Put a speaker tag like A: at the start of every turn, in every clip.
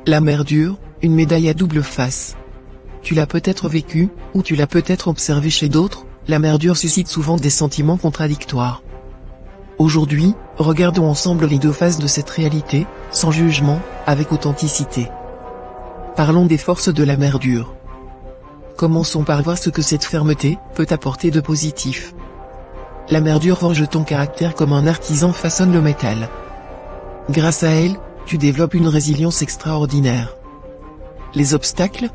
A: La mère dure, une médaille à double face. Tu l'as peut-être vécu, ou tu l'as peut-être observé chez d'autres, la mère dure suscite souvent des sentiments contradictoires. Aujourd'hui, regardons ensemble les deux faces de cette réalité, sans jugement, avec authenticité. Parlons des forces de la mère dure. Commençons par voir ce que cette fermeté peut apporter de positif. La mère dure forge ton caractère comme un artisan façonne le métal. Grâce à elle, tu développes une résilience extraordinaire. Les obstacles?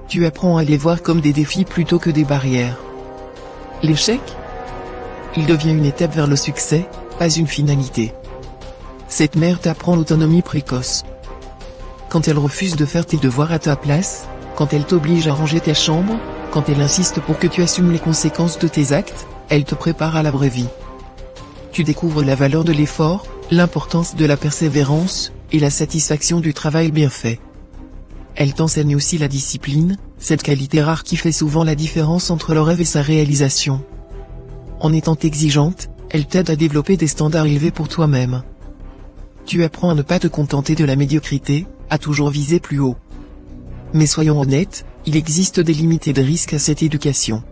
A: Tu apprends à les voir comme des défis plutôt que des barrières. L'échec? Il devient une étape vers le succès, pas une finalité. Cette mère t'apprend l'autonomie précoce. Quand elle refuse de faire tes devoirs à ta place, quand elle t'oblige à ranger ta chambre, quand elle insiste pour que tu assumes les conséquences de tes actes, elle te prépare à la vraie vie. Tu découvres la valeur de l'effort, l'importance de la persévérance, et la satisfaction du travail bien fait. Elle t'enseigne aussi la discipline, cette qualité rare qui fait souvent la différence entre le rêve et sa réalisation. En étant exigeante, elle t'aide à développer des standards élevés pour toi-même. Tu apprends à ne pas te contenter de la médiocrité, à toujours viser plus haut. Mais soyons honnêtes, il existe des limites et des risques à cette éducation.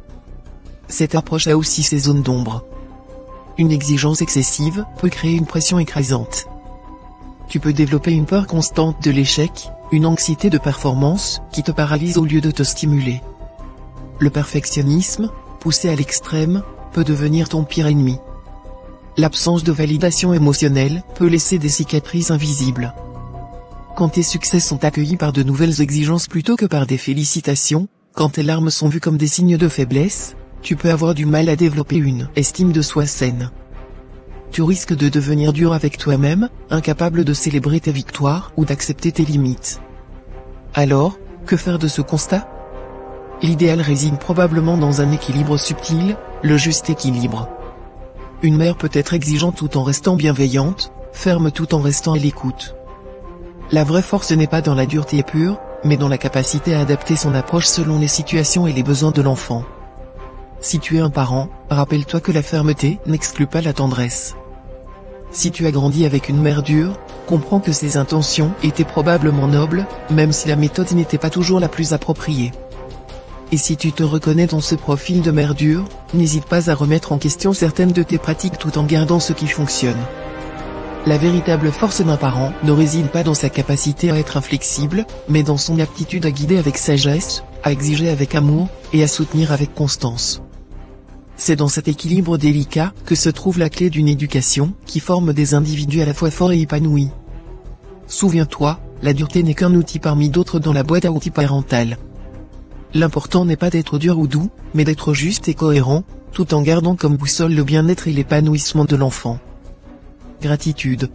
A: Cette approche a aussi ses zones d'ombre. Une exigence excessive peut créer une pression écrasante. Tu peux développer une peur constante de l'échec, une anxiété de performance, qui te paralyse au lieu de te stimuler. Le perfectionnisme, poussé à l'extrême, peut devenir ton pire ennemi. L'absence de validation émotionnelle peut laisser des cicatrices invisibles. Quand tes succès sont accueillis par de nouvelles exigences plutôt que par des félicitations, quand tes larmes sont vues comme des signes de faiblesse, tu peux avoir du mal à développer une estime de soi saine. Tu risques de devenir dur avec toi-même, incapable de célébrer tes victoires ou d'accepter tes limites. Alors, que faire de ce constat? L'idéal réside probablement dans un équilibre subtil, le juste équilibre. Une mère peut être exigeante tout en restant bienveillante, ferme tout en restant à l'écoute. La vraie force n'est pas dans la dureté pure, mais dans la capacité à adapter son approche selon les situations et les besoins de l'enfant. Si tu es un parent, rappelle-toi que la fermeté n'exclut pas la tendresse. Si tu as grandi avec une mère dure, comprends que ses intentions étaient probablement nobles, même si la méthode n'était pas toujours la plus appropriée. Et si tu te reconnais dans ce profil de mère dure, n'hésite pas à remettre en question certaines de tes pratiques tout en gardant ce qui fonctionne. La véritable force d'un parent ne réside pas dans sa capacité à être inflexible, mais dans son aptitude à guider avec sagesse, à exiger avec amour, et à soutenir avec constance. C'est dans cet équilibre délicat que se trouve la clé d'une éducation qui forme des individus à la fois forts et épanouis. Souviens-toi, la dureté n'est qu'un outil parmi d'autres dans la boîte à outils parentale. L'important n'est pas d'être dur ou doux, mais d'être juste et cohérent, tout en gardant comme boussole le bien-être et l'épanouissement de l'enfant. Gratitude.